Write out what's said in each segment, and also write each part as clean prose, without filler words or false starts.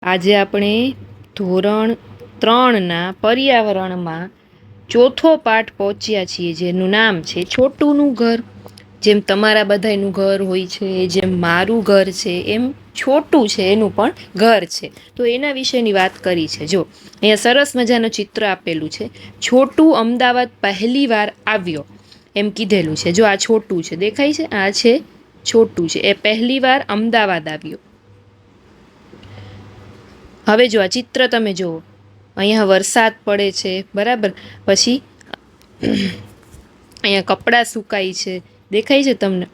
આજે આપણે ધોરણ 3ના પર્યાવરણમાં ચોથો પાઠ પહોંચ્યા છીએ, જેનું નામ છે છોટુનું ઘર. જેમ તમારા બધાયનું ઘર હોય છે, જેમ મારું ઘર છે, એમ છોટું છે એનું પણ ઘર છે. તો એના વિશેની વાત કરી છે. જો અહીંયા સરસ મજાનું ચિત્ર આપેલું છે. છોટું અમદાવાદ પહેલી વાર આવ્યો એમ કીધેલું છે. જો આ છોટું છે, દેખાય છે? આ છે છોટું છે, એ પહેલી વાર અમદાવાદ આવ્યો. હવે જો આ ચિત્ર તમે જુઓ, અહીંયા વરસાદ પડે છે, બરાબર. પછી અહીંયા કપડાં સુકાય છે, દેખાય છે તમને?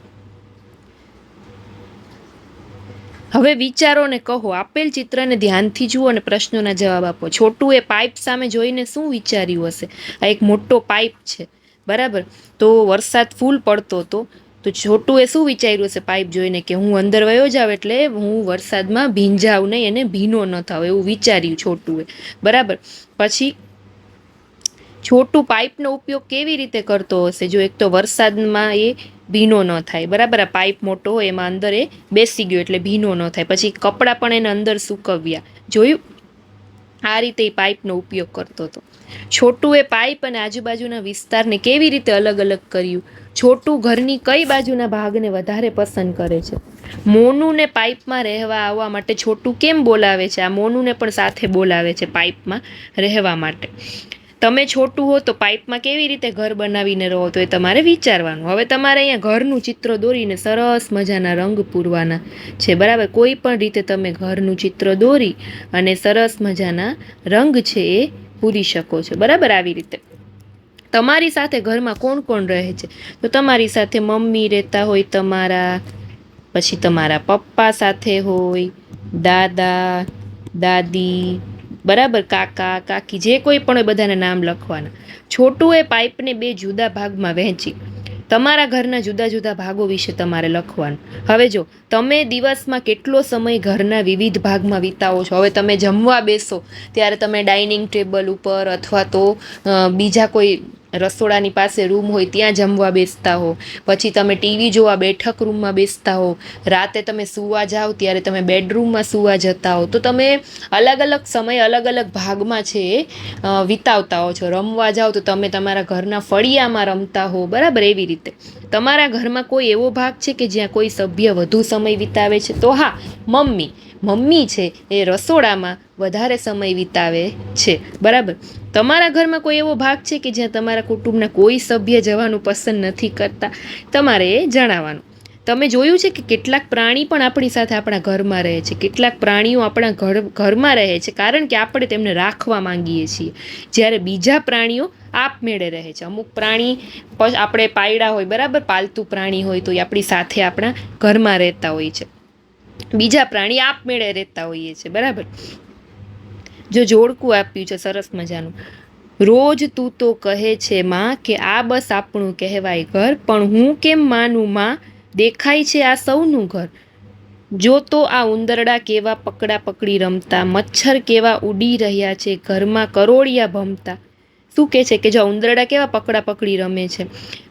હવે વિચારો ને કહો, આપેલ ચિત્રને ધ્યાનથી જુઓ અને પ્રશ્નોના જવાબ આપો. છોટુએ પાઇપ સામે જોઈને શું વિચાર્યું હશે? આ એક મોટો પાઇપ છે, બરાબર. તો વરસાદ ફૂલ પડતો હતો, તો છોટુએ શું વિચાર્યું હશે પાઇપ જોઈને? કે હું અંદર વયો જાઉં એટલે હું વરસાદમાં ભીંજાવ નહીં અને ભીનો ન થાવ, એવું વિચાર્યું છોટુએ, બરાબર. પછી છોટું પાઇપનો ઉપયોગ કેવી રીતે કરતો હશે? જો એક તો વરસાદમાં એ ભીનો ન થાય, બરાબર. આ પાઇપ મોટો હોય એમાં અંદર એ બેસી ગયો એટલે ભીનો ન થાય. પછી કપડાં પણ એને અંદર સૂકવ્યા, જોયું? આ રીતે એ પાઇપનો ઉપયોગ કરતો હતો. છોટુએ પાઇપ અને આજુબાજુના વિસ્તારને કેવી રીતે અલગ અલગ કર્યું? છોટું ઘરની કઈ બાજુના ભાગને વધારે પસંદ કરે છે? મોનુને પાઇપમાં રહેવા આવવા માટે છોટું કેમ બોલાવે છે? આ મોનુને પણ સાથે બોલાવે છે પાઇપમાં રહેવા માટે. તમે છોટું હો તો પાઇપમાં કેવી રીતે ઘર બનાવીને રહો? તો એ તમારે વિચારવાનું. હવે તમારે અહીંયા ઘરનું ચિત્ર દોરીને સરસ મજાના રંગ પૂરવાના છે, બરાબર. કોઈ પણ રીતે તમે ઘરનું ચિત્ર દોરી અને સરસ મજાના રંગ છે એ પૂરી શકો છો, બરાબર. આવી રીતે તમારી સાથે ઘરમાં કોણ કોણ રહે છે? તો તમારી સાથે મમ્મી રહેતા હોય તમારા, પછી તમારા પપ્પા સાથે હોય, દાદા દાદી, બરાબર, કાકા કાકી, જે કોઈ પણ હોય બધાના નામ લખવાના. છોટુએ પાઇપને 2 જુદા ભાગમાં વહેંચી. તમારા ઘરના જુદા જુદા ભાગો વિશે તમારે લખવાનું. હવે જો તમે દિવસમાં કેટલો સમય ઘરના વિવિધ ભાગમાં વિતાવો છો? હવે તમે જમવા બેસો ત્યારે તમે ડાઇનિંગ ટેબલ ઉપર અથવા તો બીજા કોઈ રસોડાની પાસે રૂમ હોય ત્યાં જમવા બેસતા હો. પછી તમે ટીવી જોવા બેઠક રૂમમાં બેસતા હો. રાતે તમે સૂવા જાઓ ત્યારે તમે બેડરૂમમાં સૂવા જતા હો. તો તમે અલગ અલગ સમય અલગ અલગ ભાગમાં છે વિતાવતા હો છો. રમવા જાઓ તો તમે તમારા ઘરના ફળિયામાં રમતા હો, બરાબર. એવી રીતે તમારા ઘરમાં કોઈ એવો ભાગ છે કે જ્યાં કોઈ સભ્ય વધુ સમય વિતાવે છે? તો હા, મમ્મી છે એ રસોડામાં વધારે સમય વિતાવે છે, બરાબર. તમારા ઘરમાં કોઈ એવો ભાગ છે કે જ્યાં તમારા કુટુંબના કોઈ સભ્ય જવાનું પસંદ નથી કરતા? તમારે એ જણાવવાનું. તમે જોયું છે કે કેટલાક પ્રાણી પણ આપણી સાથે આપણા ઘરમાં રહે છે. કેટલાક પ્રાણીઓ આપણા ઘરમાં રહે છે કારણ કે આપણે તેમને રાખવા માંગીએ છીએ, જ્યારે બીજા પ્રાણીઓ આપમેળે રહે છે. અમુક પ્રાણી આપણે પાળ્યા હોય, બરાબર, પાલતુ પ્રાણી હોય તો એ આપણી સાથે આપણા ઘરમાં રહેતા હોય છે. બીજા પ્રાણી આપમેળે રહેતા હોઈએ છે, બરાબર. જો જોડકું આપ્યું છે સરસ મજાનું. રોજ તું તો કહે છે માં કે આ બસ આપણું કહેવાય ઘર, પણ હું કેમ માનું માં, દેખાય છે આ સૌનું ઘર. જો તો આ ઉંદરડા કેવા પકડા પકડી રમતા, મચ્છર કેવા ઉડી રહ્યા છે ઘરમાં કરોળિયા ભમતા. શું કહે છે કે જો ઉંદરડા કેવા પકડા પકડી રમે છે,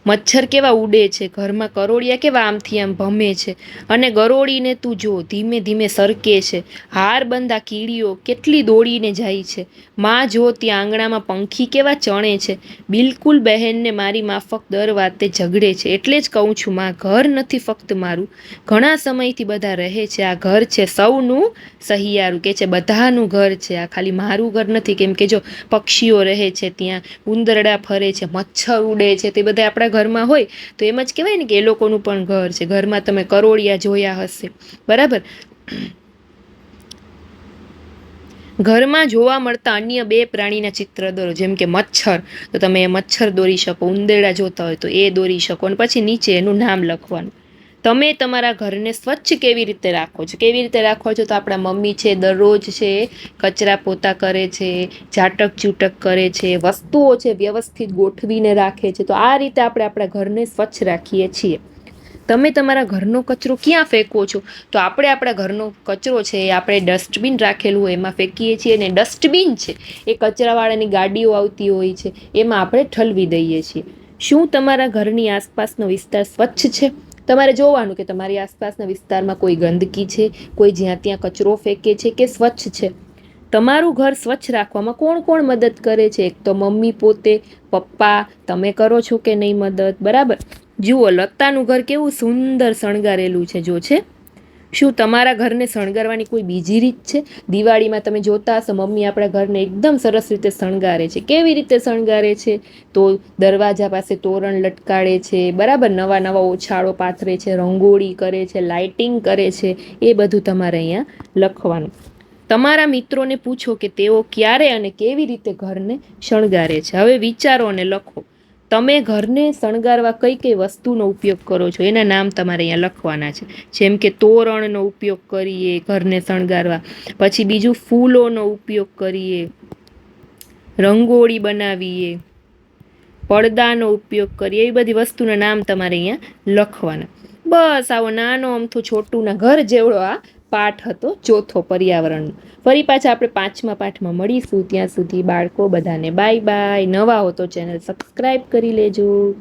મચ્છર કેવા ઉડે છે, ઘરમાં કરોળિયા કેવા આમથી આમ ભમે છે, અને ગરોળીને તું જો ધીમે ધીમે સરકે છે. હાર બંધા કીડીઓ કેટલી દોડીને જાય છે. માં જો ત્યાં આંગણામાં પંખી કેવા ચણે છે. બિલકુલ બહેનને મારી માફક દર વાતે ઝઘડે છે. એટલે જ કહું છું માં, ઘર નથી ફક્ત મારું, ઘણા સમયથી બધા રહે છે. આ ઘર છે સૌનું સહિયારું. કે છે બધાનું ઘર છે, આ ખાલી મારું ઘર નથી. કેમ કે જો પક્ષીઓ રહે છે ત્યાં, ઉંદરડા ફરે છે, મચ્છર ઉડે છે, તે બધા આપણા ઘરમાં હોય તો એમ જ કહેવાય ને કે એ લોકોનું પણ ઘર છે. ઘરમાં તમે કરોળિયા જોયા હશે, બરાબર. ઘરમાં જોવા મળતા અન્ય 2 પ્રાણીના ચિત્ર દોરો. જેમ કે મચ્છર, તો તમે એ મચ્છર દોરી શકો. ઉંદરડા જોતા હોય તો એ દોરી શકો. અને પછી નીચે એનું નામ લખવાનું. તમે તમારા ઘરને સ્વચ્છ કેવી રીતે રાખો છો? કેવી રીતે રાખો છો? તો આપણા મમ્મી છે દરરોજ છે કચરા પોતા કરે છે, ઝાટક ચૂટક કરે છે, વસ્તુઓ છે વ્યવસ્થિત ગોઠવીને રાખે છે. તો આ રીતે આપણે આપણા ઘરને સ્વચ્છ રાખીએ છીએ. તમે તમારા ઘરનો કચરો ક્યાં ફેંકો છો? તો આપણે આપણા ઘરનો કચરો છે એ આપણે ડસ્ટબિન રાખેલું હોય એમાં ફેંકીએ છીએ. અને ડસ્ટબિન છે એ કચરાવાળાની ગાડીઓ આવતી હોય છે એમાં આપણે ઠલવી દઈએ છીએ. શું તમારા ઘરની આસપાસનો વિસ્તાર સ્વચ્છ છે? તમારે જોવાનું કે તમારી આસપાસના વિસ્તારમાં કોઈ ગંદકી છે, કોઈ જ્યાં ત્યાં કચરો ફેંકે છે કે સ્વચ્છ છે. તમારું ઘર સ્વચ્છ રાખવામાં કોણ કોણ મદદ કરે છે? એક તો મમ્મી પોતે, પપ્પા, તમે કરો છો કે નહીં મદદ? બરાબર. જુઓ, લતાનું ઘર કેવું સુંદર શણગારેલું છે. જો છે, શું તમારા ઘરને શણગારવાની કોઈ બીજી રીત છે? દિવાળીમાં તમે જોતા હશો મમ્મી આપણા ઘરને એકદમ સરસ રીતે શણગારે છે. કેવી રીતે શણગારે છે? તો દરવાજા પાસે તોરણ લટકાડે છે, બરાબર, નવા નવા ઓછાળો પાથરે છે, રંગોળી કરે છે, લાઇટિંગ કરે છે. એ બધું તમારે અહીંયા લખવાનું. તમારા મિત્રોને પૂછો કે તેઓ ક્યારે અને કેવી રીતે ઘરને શણગારે છે. હવે વિચારો અને લખો. તમે ઘરને શણગારવા કઈ કઈ વસ્તુનો ઉપયોગ કરો છો એના નામ તમારે અહીંયા લખવાના છે. જેમ કે તોરણનો ઉપયોગ કરીએ ઘરને શણગારવા, પછી બીજું ફૂલોનો ઉપયોગ કરીએ, રંગોળી બનાવીએ, પડદાનો ઉપયોગ કરીએ. એવી બધી વસ્તુના નામ તમારે અહીંયા લખવાના. બસ આવો નાનો અમથો છોટુના ઘર જેવડો આ પાઠ હતો, ચોથો, પર્યાવરણનો. ફરી પાછા આપણે 5મા પાઠમાં મળીશું. ત્યાં સુધી બાળકો બધાને બાય બાય. નવા હો તો ચેનલ સબસ્ક્રાઈબ કરી લેજો.